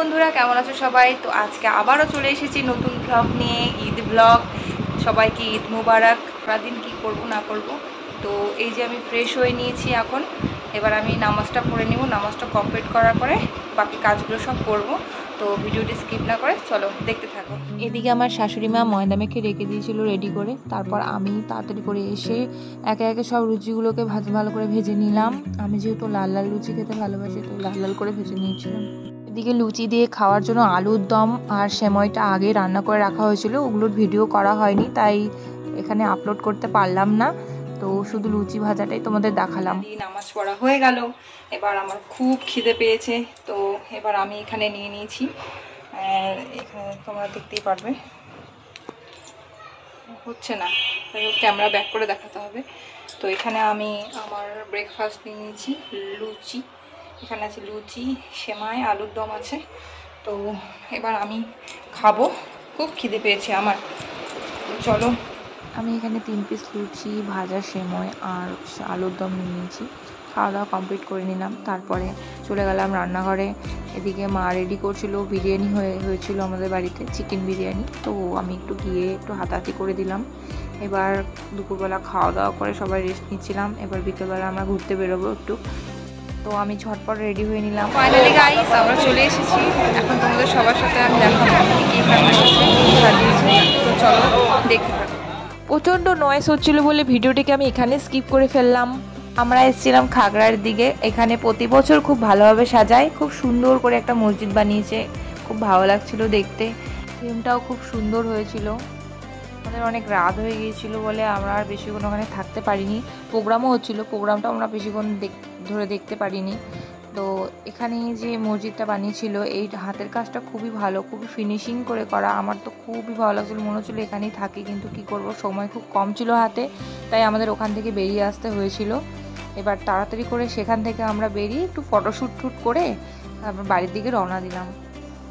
বন্ধুরা কেমন আছো সবাই? তো আজকে আবারও চলে এসেছি নতুন ব্লগ নিয়ে, ঈদ ব্লগ। সবাইকে ঈদ মুবারক। সারাদিন কি করব না করব, তো এই যে আমি ফ্রেশ হয়ে নিয়েছি এখন। এবার আমি নামাজটা পড়ে নিব, নামাজটা কমপ্লিট করার পরে বাকি কাজগুলো সব করব। তো ভিডিওটি স্কিপ না করে চলো দেখতে থাকো। এদিকে আমার শাশুড়ি মা ময়দা মেখে রেখে দিয়েছিল রেডি করে, তারপর আমি তাড়াতাড়ি করে এসে একে একে সব লুচিগুলোকে ভালো করে ভেজে নিলাম। আমি যেহেতু লাল লাল লুচি খেতে ভালোবাসি, তো লাল লাল করে ভেজে নিয়েছিলাম। এদিকে লুচি দিয়ে খাওয়ার জন্য আলুর দম আর সেমাইটা আগে রান্না করে রাখা হয়েছিল, ওগুলোর ভিডিও করা হয়নি, তাই এখানে আপলোড করতে পারলাম না। তো শুধু লুচি ভাজাটাই তোমাদের দেখালাম। নামাজ পড়া হয়ে গেল, এবার আমার খুব খিদে পেয়েছে, তো এবার আমি এখানে নিয়ে নিয়েছি। এখানে তোমরা দেখতেই পারবে, হচ্ছে না, ক্যামেরা ব্যাক করে দেখাতে হবে। তো এখানে আমি আমার ব্রেকফাস্ট নিয়ে নিয়েছি, লুচি। এখানে আছে লুচি, সেমাই, আলুর দম আছে। তো এবার আমি খাবো, খুব খিদে পেয়েছে আমার। চলো, আমি এখানে 3 পিস লুচি, ভাজা সেমাই আর আলুর দম নিয়ে নিয়েছি। খাওয়া দাওয়া কমপ্লিট করে নিলাম, তারপরে চলে গেলাম রান্নাঘরে। এদিকে মা রেডি করছিল, বিরিয়ানি হয়েছিল আমাদের বাড়িতে, চিকেন বিরিয়ানি। তো আমি একটু গিয়ে একটু হাতাহাতি করে দিলাম। এবার দুপুরবেলা খাওয়া দাওয়া করে সবাই রেস্ট নিচ্ছিলাম। এবার বিকেলবেলা আমরা ঘুরতে বেরোবো একটু, তো আমি ঝটপট রেডি হয়ে নিলাম। ফাইনালি গাইস আমরা চলে এসেছি। এখন তোমাদের সবার সাথে আমি দেখাবো কি সাজিয়েছি। তো চলো দেখতে থাকো। প্রচণ্ড নয়েজ হচ্ছিল বলে ভিডিওটিকে আমি এখানে স্কিপ করে ফেললাম। আমরা এসেছিলাম খাগড়ার দিকে। এখানে প্রতি বছর খুব ভালোভাবে সাজায়, খুব সুন্দর করে একটা মসজিদ বানিয়েছে, খুব ভালো লাগছিল দেখতে। থিমটাও খুব সুন্দর হয়েছিল। আমাদের অনেক রাত হয়ে গিয়েছিল বলে আমরা আর বেশিক্ষণ ওখানে থাকতে পারিনি। প্রোগ্রামও হচ্ছিল, প্রোগ্রামটা আমরা বেশিক্ষণ ধরে দেখতে পারিনি। তো এখানে যে মসজিদটা বানিয়েছিল, এই হাতের কাজটা খুবই ভালো, খুবই ফিনিশিং করে করা। আমার তো খুবই ভালো লাগছিলো, মনে হচ্ছিলো এখানেই থাকি, কিন্তু কি করব, সময় খুব কম ছিল হাতে, তাই আমাদের ওখান থেকে বেরিয়ে আসতে হয়েছিল। এবার তাড়াতাড়ি করে সেখান থেকে আমরা বেরিয়ে একটু ফটোশ্যুট করে তারপর বাড়ির দিকে রওনা দিলাম।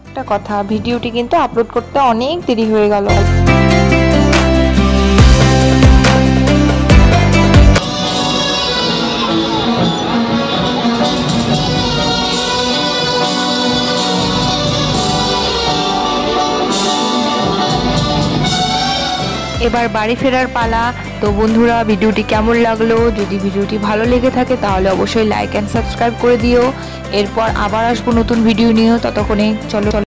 একটা কথা, ভিডিওটি কিন্তু আপলোড করতে অনেক দেরি হয়ে গেল। এবার বাড়ি ফেরার পালা। তো বন্ধুরা, ভিডিওটি কেমন লাগলো? যদি ভিডিওটি ভালো লেগে থাকে তাহলে অবশ্যই লাইক অ্যান্ড সাবস্ক্রাইব করে দিও। এরপর আবার আসবো নতুন ভিডিও নিয়ে, ততক্ষণে চলো।